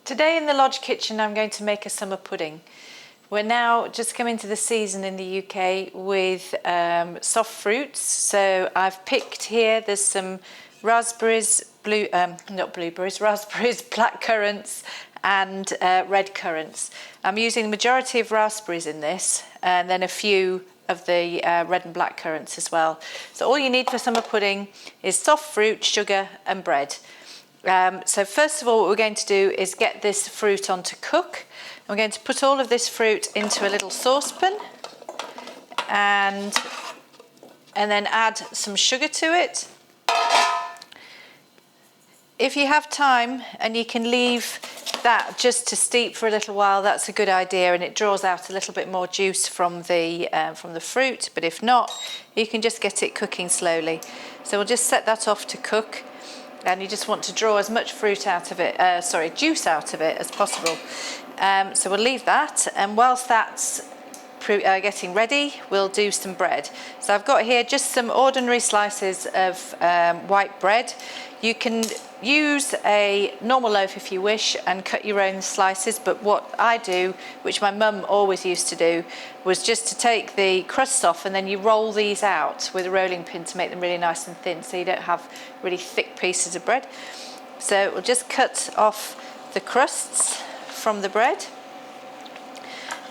Today in the lodge kitchen I'm going to make a summer pudding. We're now just coming to the season in the UK with soft fruits. So I've picked here, there's some raspberries, raspberries, blackcurrants and red currants. I'm using the majority of raspberries in this and then a few of the red and black currants as well. So all you need for summer pudding is soft fruit, sugar and bread. So first of all, what we're going to do is get this fruit on to cook. We're going to put all of this fruit into a little saucepan and then add some sugar to it. If you have time and you can leave that just to steep for a little while, that's a good idea, and it draws out a little bit more juice from the fruit. But if not, you can just get it cooking slowly. So we'll just set that off to cook. And you just want to draw as much juice out of it as possible. So we'll leave that, and whilst that's getting ready, we'll do some bread. So I've got here just some ordinary slices of white bread. You can use a normal loaf if you wish and cut your own slices, but what I do, which my mum always used to do, was just to take the crusts off and then you roll these out with a rolling pin to make them really nice and thin, so you don't have really thick pieces of bread. So we'll just cut off the crusts from the bread.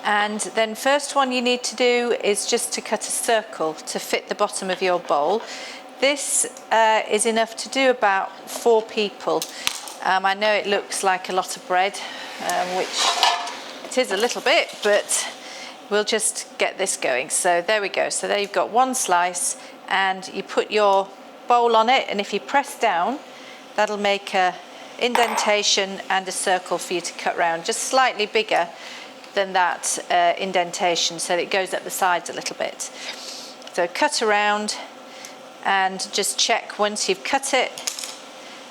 And then first one you need to do is just to cut a circle to fit the bottom of your bowl. This is enough to do about 4 people. I know it looks like a lot of bread, which it is a little bit, but we'll just get this going. So there we go. So there you've got one slice, and you put your bowl on it, and if you press down, that'll make a indentation and a circle for you to cut round, just slightly bigger than that indentation, so that it goes up the sides a little bit. So cut around and just check once you've cut it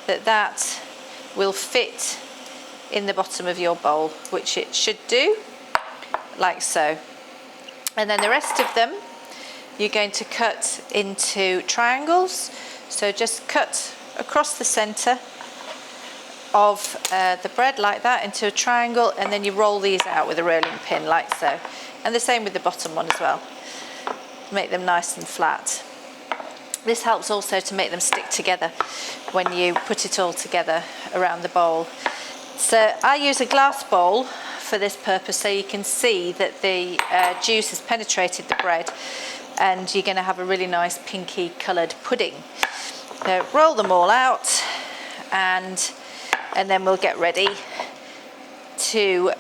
that will fit in the bottom of your bowl, which it should do, like so. And then the rest of them you're going to cut into triangles. So just cut across the centre of the bread like that into a triangle, and then you roll these out with a rolling pin like so. And the same with the bottom one as well. Make them nice and flat. This helps also to make them stick together when you put it all together around the bowl. So I use a glass bowl for this purpose, so you can see that the juice has penetrated the bread, and you're going to have a really nice pinky coloured pudding. So roll them all out, and then we'll get ready to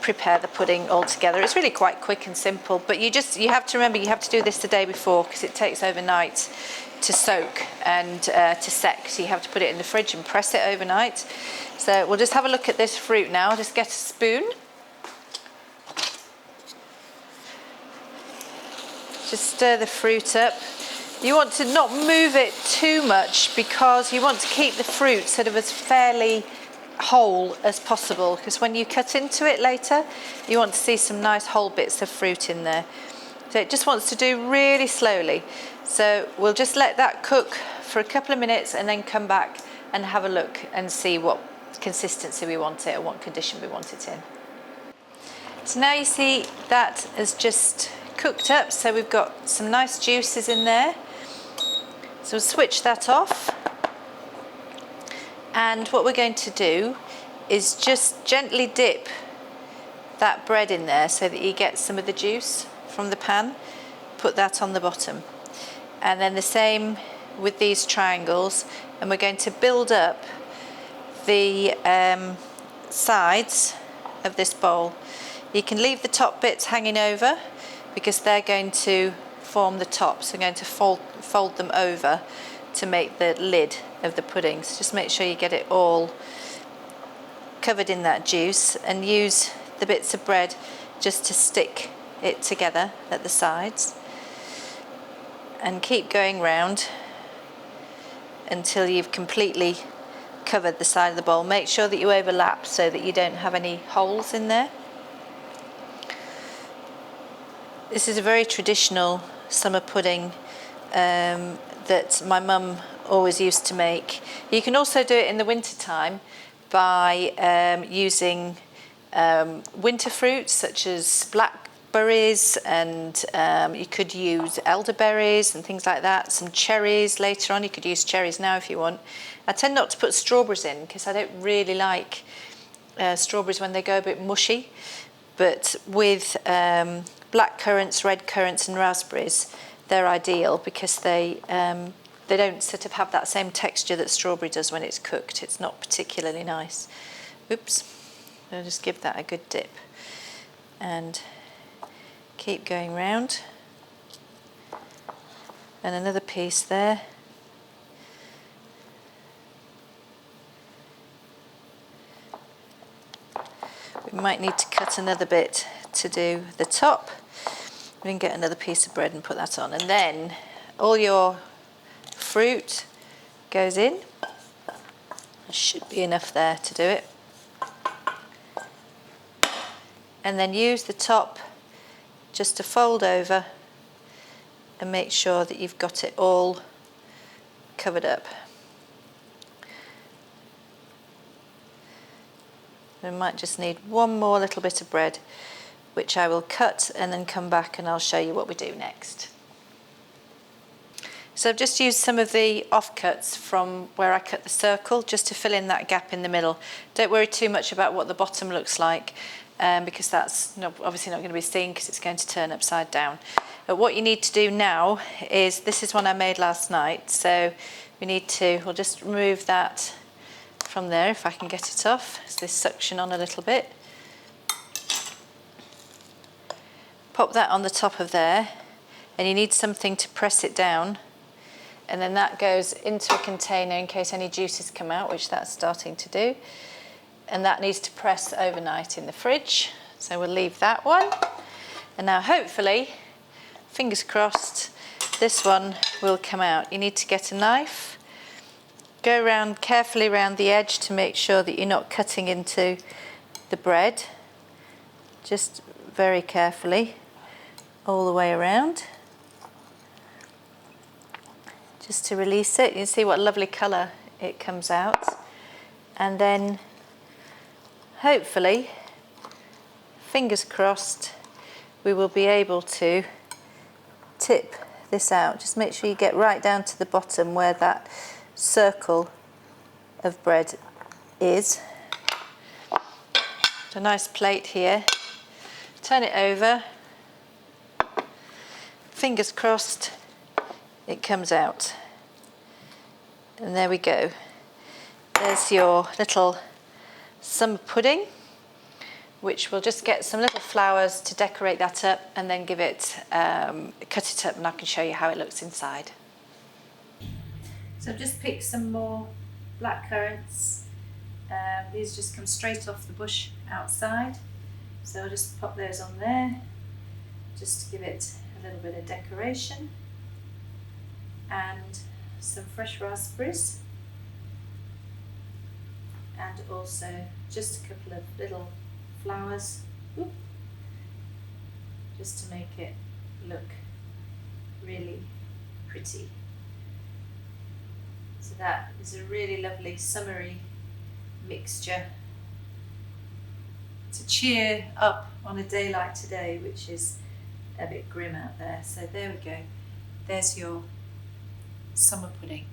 prepare the pudding all together. It's really quite quick and simple, but you have to remember you have to do this the day before, because it takes overnight to soak and to set, so you have to put it in the fridge and press it overnight. So we'll just have a look at this fruit now. Just get a spoon. Just stir the fruit up. You want to not move it too much, because you want to keep the fruit sort of as fairly whole as possible, because when you cut into it later, you want to see some nice whole bits of fruit in there. So it just wants to do really slowly. So we'll just let that cook for a couple of minutes and then come back and have a look and see what consistency we want it, or what condition we want it in. So now you see that has just cooked up, so we've got some nice juices in there. So we'll switch that off. And what we're going to do is just gently dip that bread in there so that you get some of the juice from the pan. Put that on the bottom. And then the same with these triangles, and we're going to build up the sides of this bowl. You can leave the top bits hanging over, because they're going to form the top, so I'm going to fold them over to make the lid of the pudding. So just make sure you get it all covered in that juice, and use the bits of bread just to stick it together at the sides, and keep going round until you've completely covered the side of the bowl. Make sure that you overlap so that you don't have any holes in there. This is a very traditional summer pudding that my mum always used to make. You can also do it in the winter time, by using winter fruits such as blackberries, and you could use elderberries and things like that. Some cherries later on. You could use cherries now if you want. I tend not to put strawberries in because I don't really like strawberries when they go a bit mushy. But with blackcurrants, redcurrants and raspberries, they're ideal because they don't sort of have that same texture that strawberry does when it's cooked. It's not particularly nice. Oops. I'll just give that a good dip and keep going round. And another piece there. We might need to cut another bit to do the top. We can get another piece of bread and put that on. And then all your fruit goes in. There should be enough there to do it. And then use the top just to fold over and make sure that you've got it all covered up. We might just need one more little bit of bread, which I will cut and then come back and I'll show you what we do next. So I've just used some of the offcuts from where I cut the circle just to fill in that gap in the middle. Don't worry too much about what the bottom looks like because that's obviously not going to be seen because it's going to turn upside down. But what you need to do now is, this is one I made last night, so we'll just remove that from there if I can get it off. So this suction on a little bit. Pop that on the top of there, and you need something to press it down, and then that goes into a container in case any juices come out, which that's starting to do, and that needs to press overnight in the fridge. So we'll leave that one, and now hopefully, fingers crossed, this one will come out. You need to get a knife, go around carefully around the edge to make sure that you're not cutting into the bread, just very carefully all the way around, just to release it. You can see what lovely colour it comes out, and then hopefully, fingers crossed, we will be able to tip this out. Just make sure you get right down to the bottom where that circle of bread is. A nice plate here. Turn it over. Fingers crossed it comes out. And there we go. There's your little summer pudding, which we'll just get some little flowers to decorate that up and then give it, cut it up, and I can show you how it looks inside. So I've just picked some more blackcurrants. These just come straight off the bush outside. So I'll just pop those on there, just to give it a little bit of decoration. And some fresh raspberries. And also just a couple of little flowers, just to make it look really pretty. So that is a really lovely summery mixture to cheer up on a day like today, which is a bit grim out there. So there we go. There's your summer pudding.